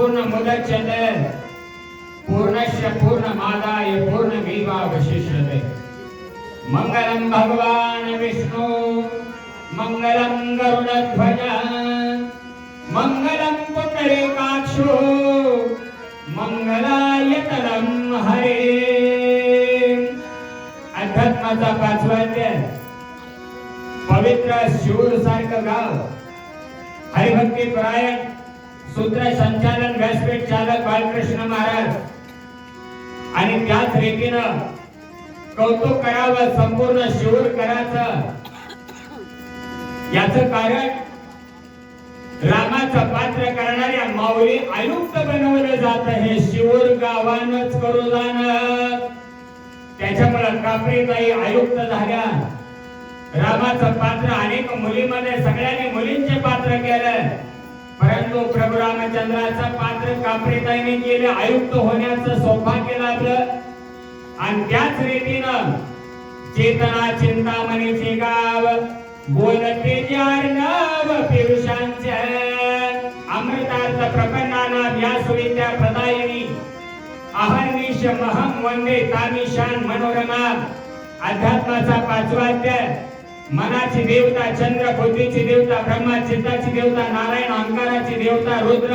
पूर्णमुदच्यते पूर्णस्य पूर्णमादाय पूर्णमेवावशिष्यते। मंगलम भगवान विष्णु मंगलम गरुडध्वज मंगलम पुंडरीकाक्षो मंगलायतनम हरे। अध्यात्माचा पाचवा अध्याय पवित्र शिरूर सारखं गाव हरिभक्ती परायण सूत्र संचालन व्यासपीठ चालक बालकृष्ण महाराज आणि त्याच रीतीनं कौतुक करावं संपूर्ण शिरूरकरांचं। याचं कारण रामाचं पात्र करणाऱ्या माऊली आयुक्त बनवलं जात हे शिरूर गावानच करू जाणं। त्याच्यामुळे कापरीताई आयुक्त झाल्या। रामाचं पात्र अनेक मुलीमध्ये सगळ्यांनी मुलींचे पात्र केलं, परंतु प्रभू रामचंद्राचं पात्र कापरीताईने केले, आयुक्त होण्याचं सौभाग्य लाभलं। आणि त्याच रीतीनं चेतना चिंतामणीचे गाव बोलते अर्णव पियुषांचे अमृतार्थ प्रपन्नाना व्यासविद्या प्रदायिनी अहर्निश महम वंदे तामिशान मनोरमा। अध्यात्माचा पाचवा अध्याय मनाची देवता चंद्र, बुद्धीची देवता ब्रह्मा, चित्ताची देवता नारायण, अहंकाराची देवता रुद्र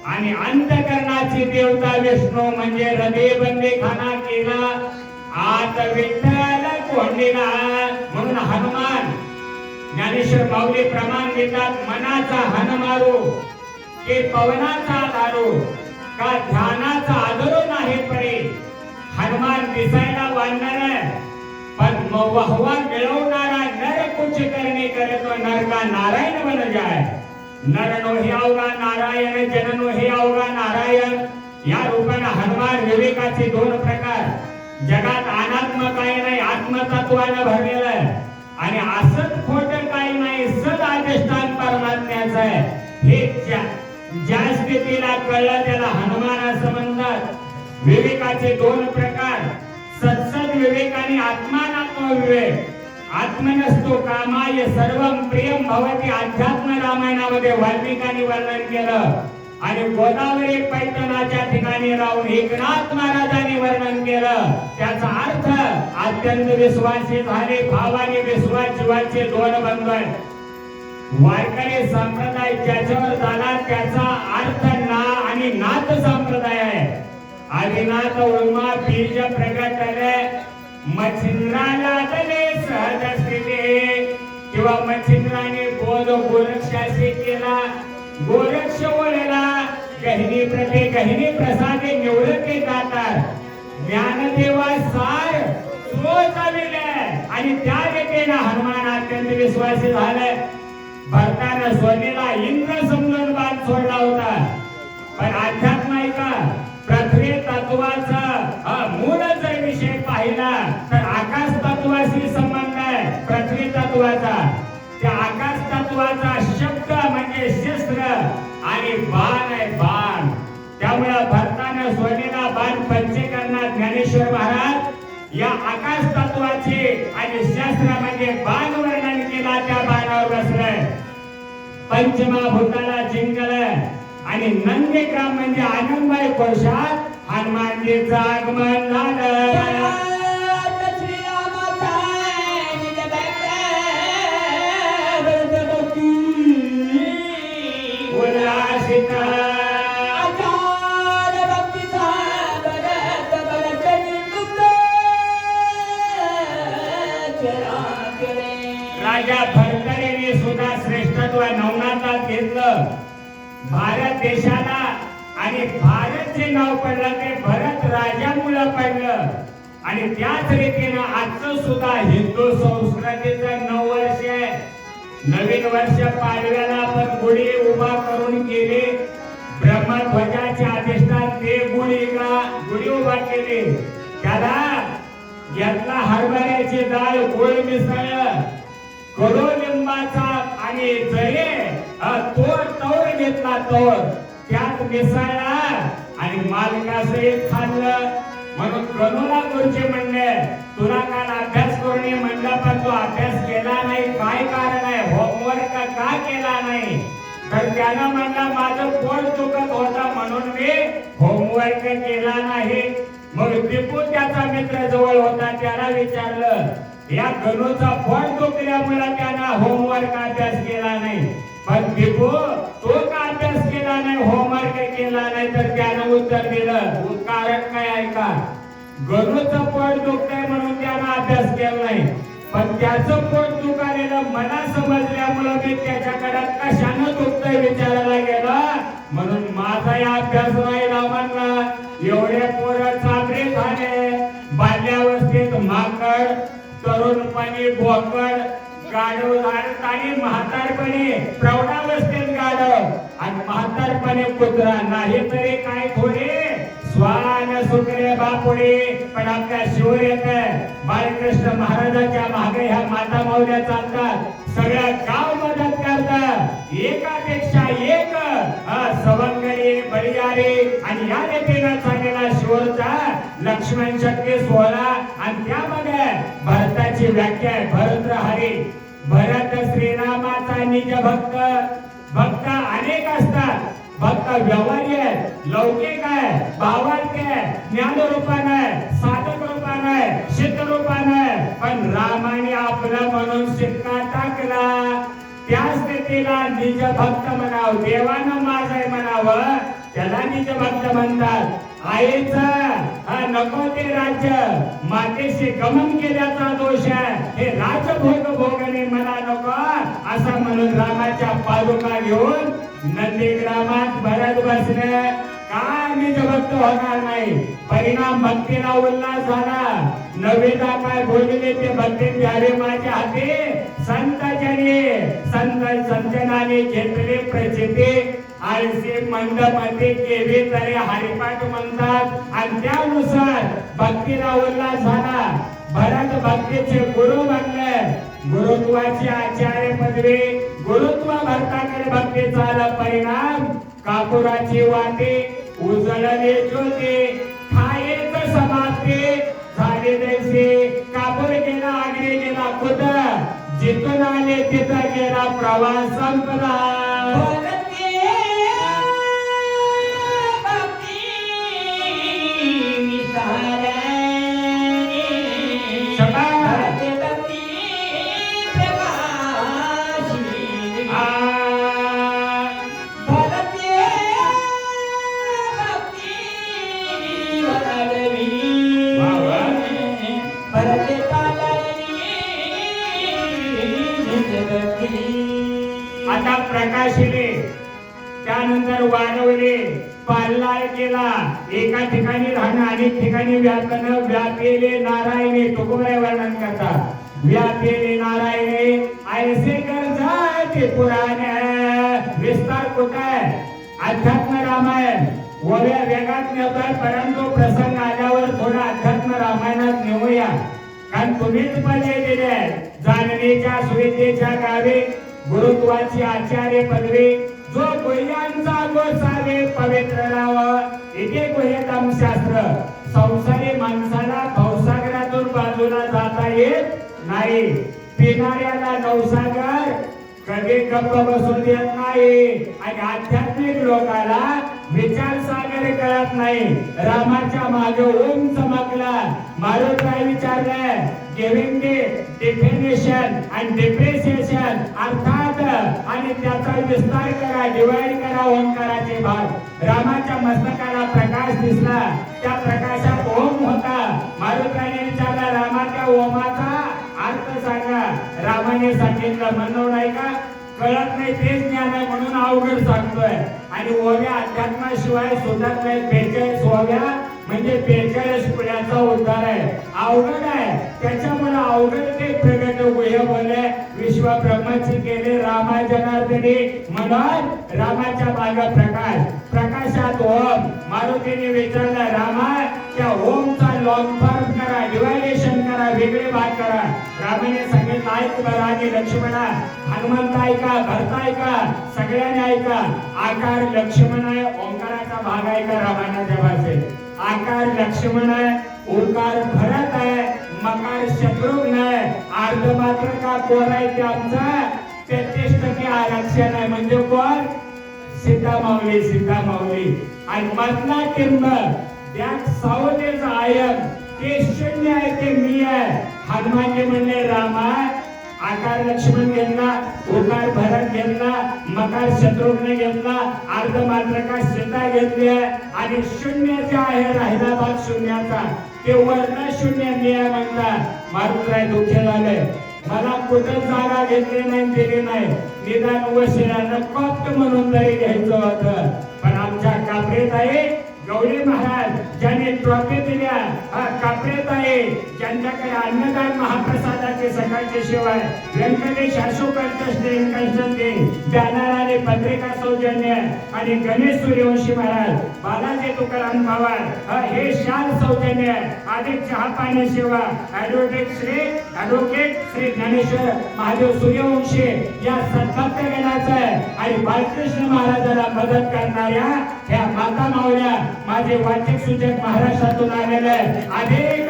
आणि अंतकरणाची देवता विष्णू म्हणजे हृदय बंदे खाना केला आत विठ्ठल कोंडीला। म्हणून हनुमान ज्ञानेश्वर माऊली प्रमाण देतात, मनाचा हन मारू के पवनाचा आधारू का ध्यानाचा आदरो नाही पडे। हनुमान दिसायला वाढणारा पण वहवा मिळवणारा नर कुछ करणे करे तो नर का नारायण बन जाय। नर नो हे अवघा नारायण, जन नो हे अवघा नारायण। या रूपाने हनुमान विवेकाचे दोन प्रकार। जगात अनात्म काही नाही, आत्मतत्वाने भरलेलं आहे आणि असत खोट काही नाही, सद अधिष्ठान परमात्म्याचं आहे। हे ज्या स्थितीला कळलं त्याला हनुमान असं म्हणतात। विवेकाचे दोन प्रकार, सत्सद विवेक आणि आत्मानात्म विवेक। आत्मनस्तु कामाय सर्वं प्रियं भवति अध्यात्म रामायणामध्ये वाल्मिकांनी वर्णन केलं आणि गोदावरी पैठणाच्या ठिकाणी राहून एकनाथ महाराजांनी वर्णन केलं। त्याचा अर्थ अत्यंत विश्वासी झाले, भावाने विश्वास जीवाचे दोन बंधू आहेत। वारकरी संप्रदाय ज्याच्यावर झाला त्याचा अर्थ ना आणि नाथ संप्रदाय आहे। आदिनाथ उर्मा बीज प्रगटले मच्छिंद्राला तले सहज स्थिती किंवा मच्छिंद्राने बोध गोरक्षाशी केला, गोरक्ष वळला गहिनी प्रते गहिनी प्रसादे निवृत्ती जातात। ज्ञानदेवा सार सोचाविले आणि त्या रीतीने हनुमान अत्यंत विश्वासी झाले। भरतानं सोनेला इंद्र समजून बाण सोडला होता, पण अध्यात्म ऐका पृथ्वी तत्वाचा मूळ जर विषय पाहिला तर आकाश तत्वाशी संबंध आहे पृथ्वी तत्वाचा। त्या आकाश तत्वाचा शब्द म्हणजे शस्त्र आणि बाण आहे बाण। त्यामुळे भरतानं सोनेला बाण पंचकरणात ज्ञानेश्वर महाराज या आकाश तत्वाचे आणि शस्त्र म्हणजे बाण वर्णन केला, त्या बाणावर बसलंय। पंचमहाभूताला जिंकलं आणि नंदीग्राम म्हणजे आनंदमय कोशात हनुमानजीचं आगमन झालं। राजा भरतरीने सुद्धा श्रेष्ठत्व नवनाथात घेतलं। भारत देशाला आणि भारत जे नाव पडलं ते भरत राजामुळे पडलं आणि त्याच रीतीने आजचं सुद्धा हिंदू संस्कृतीचं नववर्ष आहे। नवीन वर्ष पाडव्याला आपण गुढी उभा करून केली, ब्रह्मध्वजाचे अधिष्ठान ते गुढी उभा केली। त्याला घेतला हरभऱ्याची डाळ, गोळ मिसळ, कडुलिंबाचा आणि जरे तोर घेतला, तोर त्यात मिसळला आणि मालकासहित खाल्लं। म्हणून गणूला गुरुजी म्हणले तुला काल अभ्यास करून ये म्हणलं, पण तू अभ्यास केला नाही, काय कारण आहे? होमवर्क का केला नाही? तर त्यानं म्हणला माझं पोट दुखत होता म्हणून मी होमवर्क केला नाही. मग दीपू त्याचा मित्र जवळ होता, त्याला विचारलं या गणूचा पोट दुखल्यामुळे त्यानं होमवर्क अभ्यास केला नाही. पण दीपू तो का अभ्यास केला नाही, होमवर्क केला नाही? तर त्यानं उत्तर दिलं कारण काय आहे का, गणूचं पोट दुखतंय म्हणून त्यानं अभ्यास केला नाही, पण त्याचं पोट दुखालेलं मला समजल्यामुळं मी त्याच्याकडे कशानं दुखतंय विचारायला गेला, म्हणून माझा अभ्यास राहिला म्हणला. एवढे पोरं चाबरे झाले, बाल्यावस्थेत माकड, तरुणपणी बोकड, गाढव झाड आणि म्हातारपणी प्रौढावस्थेत गाढव आणि म्हातारपणे कुत्रा. नाही तरी काय थोडे स्वान सुखरे बापुडे. पण आपल्या शिवर येत बाळकृष्ण महाराजांच्या मागे ह्या माता माऊल्या चालतात, सगळ्या गाव मदत करतात, एकापेक्षा एक सवंगडी बळीयारी. आणि या रीतीनं चाललेला शिवरचा लक्ष्मण शक्ती सोहळा आणि त्यामध्ये भरताची व्याख्या आहे. भरतहरी भरत श्रीरामाचा निज भक्त. भक्त अनेक असतात, भक्त व्यवहारी आहे, लौकिक आहे, भावार्थ आहे, ज्ञान रूपान आहे, साधक रूपान आहे, सिद्ध रूपान आहे. पण रामाने आपला म्हणून शिक्का टाकला, त्या स्थितीला निज भक्त म्हणावं. देवानं माझं म्हणावं त्याला निज भक्त म्हणतात. आईचं नको ते राज्य, मातेशी गमन केल्याचा दोष आहे, हे राजभोग भोगणे मला नको असं म्हणून रामाच्या पादुका घेऊन नंदीग्रामात भरत बसले. काय निज भक्त होणार नाही. परिणाम भक्तीला उल्हास झाला. नवेदा काय बोलले ते भक्ती द्यावे माझ्या हाती. संत संजनाने घेतले प्रचिती. आळशी मंडपती केली तरी हरिपाठ म्हणतात आणि त्यानुसार भक्तीला उल्हास झाला. भरत भक्तीचे गुरु बनले. गुरुत्वाची आचार्य पदवी, गुरुत्व भरताकडे भक्तीचा आला. परिणाम कापुराची वाटी उजळले ज्योती, ठायेच समाप्ती झाली जैसे. कापूर गेला अग्नी गेला कुठ, जिथून आले तिथं गेला प्रवास संपला. आता प्रकाशिले, त्यानंतर वाढवले, पाल्लाय केला. एका ठिकाणी राहणं, अनेक ठिकाणी व्यापन. व्यापेले नारायणे तुकोबाई वर्णन करतात. व्यापेले नारायणे ऐसे कर जाते पुराणे. विस्तार कुठं आहे? अध्यात्म रामायण ओव्या वेगात नेतोय, परंतु प्रसंग आल्यावर थोडा अध्यात्म रामायणात नेऊया. कारण तुम्हीच पर्याय दिले. जाणण्याच्या सुविधेच्या गावे गुरुत्वाची आचार्य पदवी. जो गुह्यांचा गोसावे पवित्र राव. इथे गुह्यतम शास्त्र. संसारी माणसाला भवसागरातून बाजूला जाता येत नाही. पिणाऱ्याला नवसागर कधी गप्प बसून देत नाही. आणि आध्यात्मिक लोकाला विचार सागर कळत नाही. रामाच्या मागे ओम चमकला. मारुतीला विचारलं giving the definition and depreciation अर्थात आणि त्याचा विस्तार करा, डिवाइड करा ओंकाराचे भाग. रामाच्या मस्तकाला प्रकाश दिसला, त्या प्रकाशात ओम होता. मारुतीने विचारला रामाच्या ओमाचा अर्थ सांगा. रामाने सांगितलं म्हणून नाही का कळत नाही तेच ज्ञान आहे म्हणून अवघड सांगतोय. आणि ओव्या अध्यात्माशिवाय सुटत नाही. 42 ओव्या म्हणजे 42 पुण्याचा उद्धार आहे. अवघड आहे, त्याच्यामुळे अवघड ते प्रगट गुह्य बोले. विश्व ब्रह्माची केले रामा जनार्दनी. म्हणून रामाच्या मागे प्रकाश, प्रकाशात ओम. मारुतीने विचारलं रामा त्या ओमचा लॉंग फॉर्म करा, डिवायडेशन करा, वेगळे भाग करा. रामाने सांगितलं ऐक बरं. आणि लक्ष्मणा, हनुमंत ऐका, भरत ऐका, सगळ्यांनी ऐका. आकार लक्ष्मण आहे, ओंकाराचा भाग आहे का रामायणाच्या भाषेत. आकार लक्ष्मण आहे, ओंकार भरत आहे, मकार शत्रुघ्न आहे. अर्ध मात्र का कोर आहे ते आमचा 33% आरक्षण आहे. म्हणजे कोण? सीता माऊली. आणि मधला टिंब त्यात सावतेच आयन ते शून्य आहे, ते मी आहे. हनुमानजी म्हणले रामा आकार लक्ष्मण घेतला, उकार भरत घेतला, मकार शत्रुघ्न घेतला, अर्ध मात्रका सीता घेतली आणि शून्य जे आहे राहिला भाग शून्याचा ते वर्ण शून्य मी आहे म्हणता. मारुतराय दुःखी झाले. मला कुठं जागा घेतली नाही, दिली नाही. निदान वशिलानं कॉप्ट म्हणून तरी घ्यायचं होतं. पण आमच्या कापरेताई गवळी महाराज ज्यांनी ट्रॉफी दिल्या, कापरेताई ज्यांच्याकडे अन्नदान महाप्रसादाची सकाळची शिवाय व्यंकटेश अशोक बॅनर आणि पत्रिका सौजन्य आणि गणेश सूर्यवंशी महाराज, बालाजी तुकाराम पवार हे शाल सौजन्य अधिक चहा पाणी सेवा ऍडव्होकेट श्री ज्ञानेश्वर महादेव सूर्यवंशी या सद्भक्त गणाचं आणि बालकृष्ण महाराजाला मदत करणाऱ्या ह्या माता माऊल्या माझे वाचिक सूचक महाराष्ट्रातून आलेले अनेक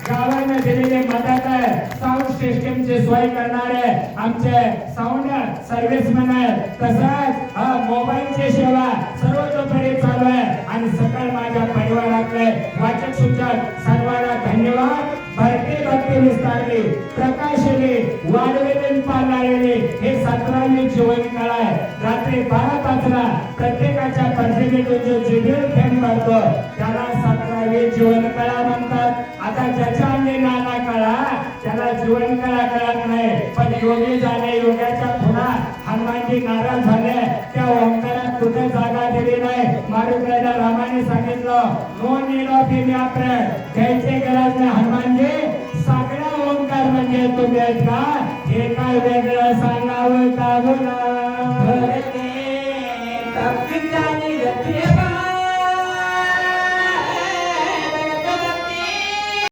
गावांना दिलेले मदत आहे. साऊंड सिस्टमचे सोय करणारे आमचे साऊंड सर्व्हिसमॅन आहेत. तसंच मोबाईलची सेवा सर्वतोपरी चालू आहे. आणि सकल माझ्या परिवारातले वाचक सूचक सर्वांना धन्यवाद. भक्ती विस्तारली, प्रकाशली, वाढवेली, पाळणारेली हे 17वी जीवन काळ आहे. रात्री 12 तासला प्रत्येकाच्या प्रतिमेतून जो जिबेल थेंब भरतो त्याला 17वी जीवन कळा म्हणतात. आता ज्याच्या अंगी नाना कळा त्याला जीवन कळा कळत नाही. पण योगी झाले, योग्याच्या पुन्हा हनुमानजी नाराज झाले. त्या ओंकारात कुठे जागा दिली नाही. मारुतीला रामाने सांगितलं no need of any operate, घ्यायची गरज नाही. हनुमानजी सगळा ओंकार म्हणजे तुम्ही आहेत का? हे काय वेगळं सांगावं का बोला?